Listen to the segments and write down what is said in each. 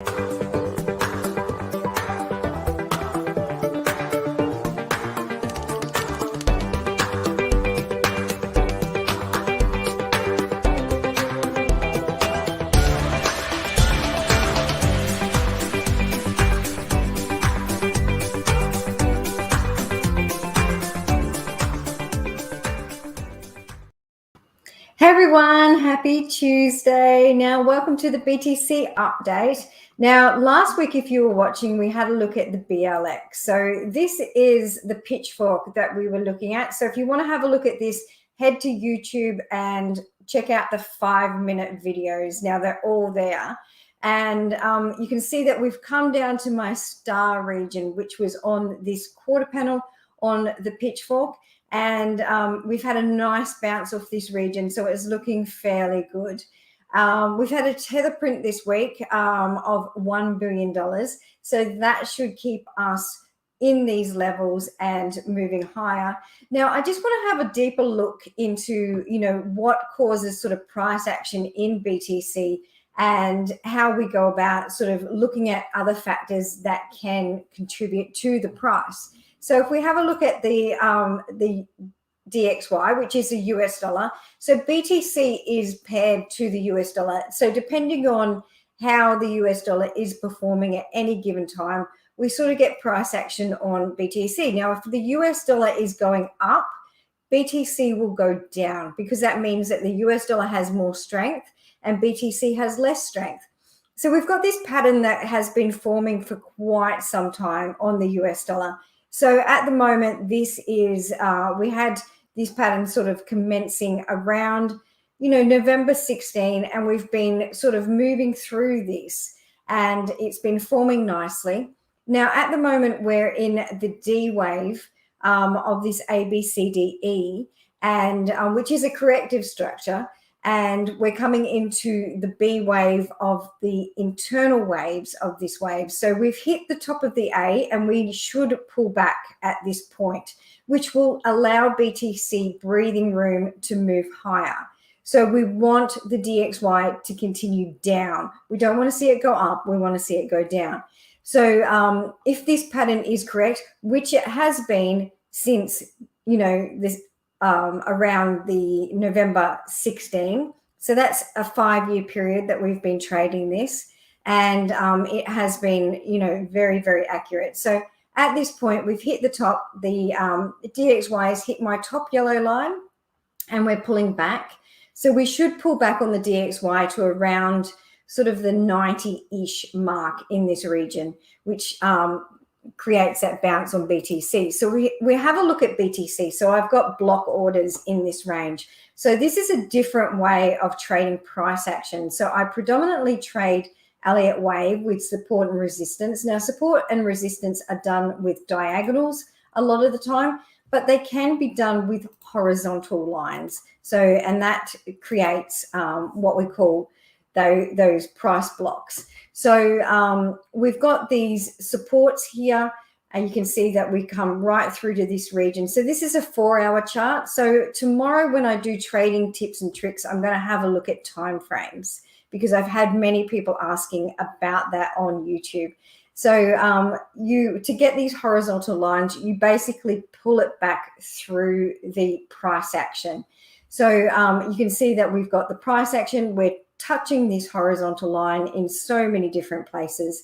Hey everyone, happy Tuesday. Now, welcome to the BTC update. Now, last week, if you were watching, we had a look at the BLX. So this is the pitchfork that we were looking at. So if you want to have a look at this, head to YouTube and check out the 5-minute videos. Now, they're all there. And you can see that we've come down to my star region, which was on this quarter panel on the pitchfork. And we've had a nice bounce off this region, so it's looking fairly good. We've had a tether print this week of $1 billion, so that should keep us in these levels and moving higher. Now, I just want to have a deeper look into, what causes sort of price action in BTC and how we go about sort of looking at other factors that can contribute to the price. So if we have a look at the DXY, which is the US dollar, so BTC is paired to the US dollar. So depending on how the US dollar is performing at any given time, we sort of get price action on BTC. Now, if the US dollar is going up, BTC will go down because that means that the US dollar has more strength and BTC has less strength. So we've got this pattern that has been forming for quite some time on the US dollar. So at the moment, this is, we had this pattern sort of commencing around, November 16, and we've been sort of moving through this and it's been forming nicely. Now, at the moment, we're in the D wave of this ABCDE, and which is a corrective structure. And we're coming into the B wave of the internal waves of this wave. So we've hit the top of the A and we should pull back at this point, which will allow BTC breathing room to move higher. So we want the DXY to continue down. We don't want to see it go up. We want to see it go down. So if this pattern is correct, which it has been since, this around the November 16. So that's a 5-year period that we've been trading this. And it has been, very, very accurate. So at this point, we've hit the top. The DXY has hit my top yellow line and we're pulling back. So we should pull back on the DXY to around sort of the 90-ish mark in this region, which creates that bounce on BTC. So we have a look at BTC. So I've got block orders in this range. So this is a different way of trading price action. So I predominantly trade Elliott Wave with support and resistance. Now, support and resistance are done with diagonals a lot of the time, but they can be done with horizontal lines. So, and that creates what we call those price blocks. So we've got these supports here, and you can see that we come right through to this region. So this is a 4-hour chart. So tomorrow when I do trading tips and tricks, I'm going to have a look at time frames because I've had many people asking about that on YouTube. So to get these horizontal lines, you basically pull it back through the price action. So you can see that we've got the price action. We're touching this horizontal line in so many different places.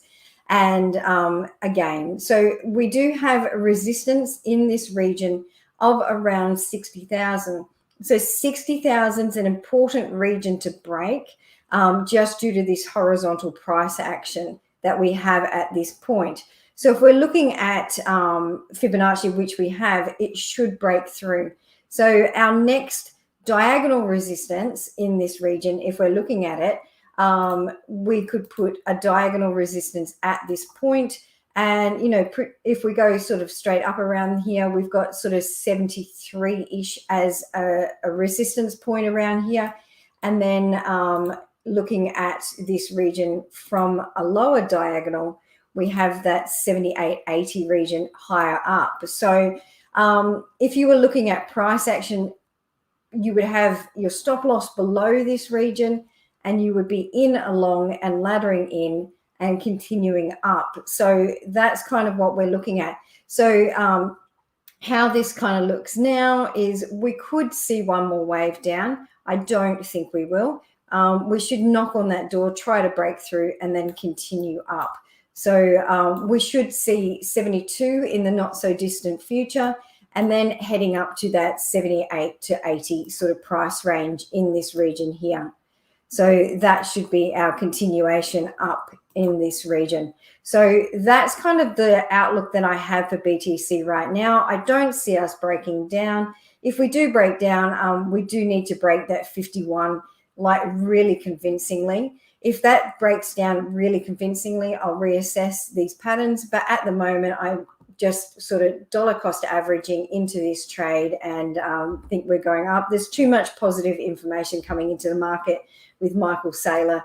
And again, so we do have a resistance in this region of around 60,000. So 60,000 is an important region to break just due to this horizontal price action that we have at this point. So if we're looking at Fibonacci, which we have, it should break through. So our next diagonal resistance in this region, if we're looking at it, we could put a diagonal resistance at this point. And, if we go sort of straight up around here, we've got sort of 73-ish as a resistance point around here. And then looking at this region from a lower diagonal, we have that 78.80 region higher up. So if you were looking at price action, you would have your stop loss below this region and you would be in along and laddering in and continuing up. So that's kind of what we're looking at. So how this kind of looks now is we could see one more wave down. I don't think we will. We should knock on that door, try to break through, and then continue up. So we should see 72 in the not so distant future, and then heading up to that 78 to 80 sort of price range in this region here. So that should be our continuation up in this region. So that's kind of the outlook that I have for BTC right now. I don't see us breaking down. If we do break down, we do need to break that 51 like really convincingly. If that breaks down really convincingly, I'll reassess these patterns. But at the moment, I'm just sort of dollar cost averaging into this trade and think we're going up. There's too much positive information coming into the market with Michael Saylor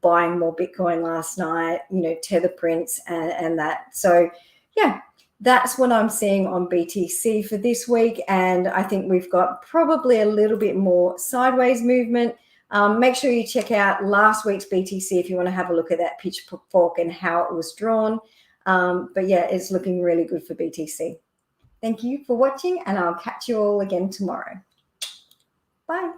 buying more Bitcoin last night, Tether prints and that. So yeah, that's what I'm seeing on BTC for this week. And I think we've got probably a little bit more sideways movement. Make sure you check out last week's BTC if you want to have a look at that pitchfork and how it was drawn. But yeah, it's looking really good for BTC. Thank you for watching, and I'll catch you all again tomorrow. Bye.